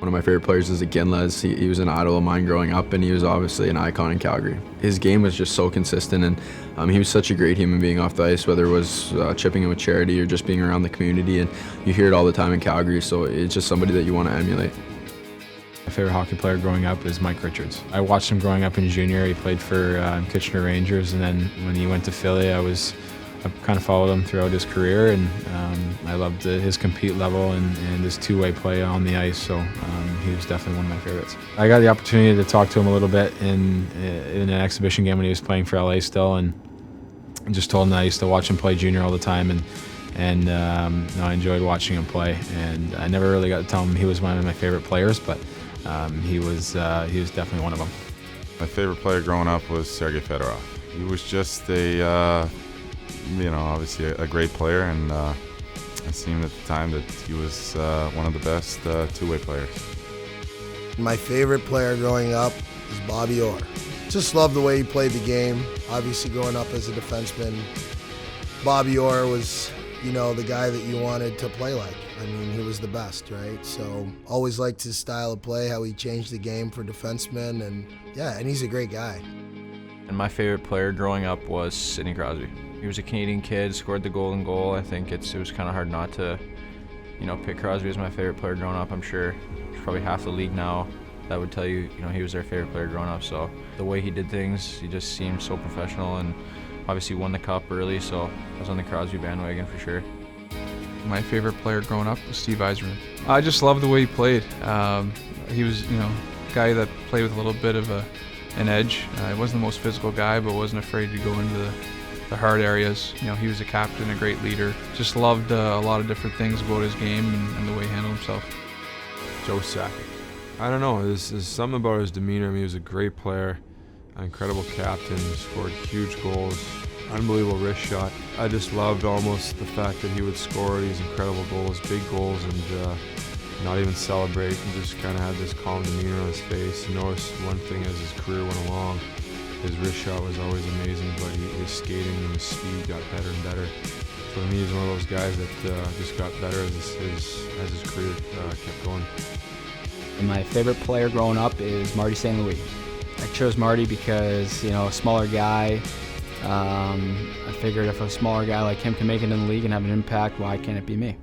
One of my favorite players is Iginla. He was an idol of mine growing up, and he was obviously an icon in Calgary. His game was just so consistent, and he was such a great human being off the ice, whether it was chipping in with charity or just being around the community, and you hear it all the time in Calgary, so it's just somebody that you want to emulate. My favorite hockey player growing up is Mike Richards. I watched him growing up in junior. He played for Kitchener Rangers, and then when he went to Philly, I kind of followed him throughout his career, and I loved his compete level and his two-way play on the ice, so he was definitely one of my favorites. I got the opportunity to talk to him a little bit in an exhibition game when he was playing for LA still, and just told him that I used to watch him play junior all the time, and I enjoyed watching him play, and I never really got to tell him he was one of my favorite players, but he was definitely one of them. My favorite player growing up was Sergei Fedorov. He was just obviously a great player, and it seemed at the time that he was one of the best two-way players. My favorite player growing up is Bobby Orr. Just loved the way he played the game. Obviously, growing up as a defenseman, Bobby Orr was, the guy that you wanted to play like. I mean, he was the best, right? So always liked his style of play, how he changed the game for defensemen, and he's a great guy. And my favorite player growing up was Sidney Crosby. He was a Canadian kid, scored the golden goal. I think it was kind of hard not to, pick Crosby as my favorite player growing up. I'm sure there's probably half the league now that would tell you, he was their favorite player growing up. So the way he did things, he just seemed so professional, and obviously won the cup early, so I was on the Crosby bandwagon for sure. My favorite player growing up was Steve Yzerman. I just loved the way he played. He was, a guy that played with a little bit of an edge. He wasn't the most physical guy, but wasn't afraid to go into the hard areas. He was a captain, a great leader. Just loved a lot of different things about his game and the way he handled himself. Joe Sakic. I don't know, there's something about his demeanor. I mean, he was a great player, an incredible captain, scored huge goals, unbelievable wrist shot. I just loved almost the fact that he would score these incredible goals, big goals, and not even celebrate, and just kind of had this calm demeanor on his face. You noticed one thing as his career went along, his wrist shot was always amazing, but his skating and his speed got better and better. So to me, he's one of those guys that just got better as his career kept going. And my favorite player growing up is Marty St. Louis. I chose Marty because, a smaller guy. I figured if a smaller guy like him can make it in the league and have an impact, why can't it be me?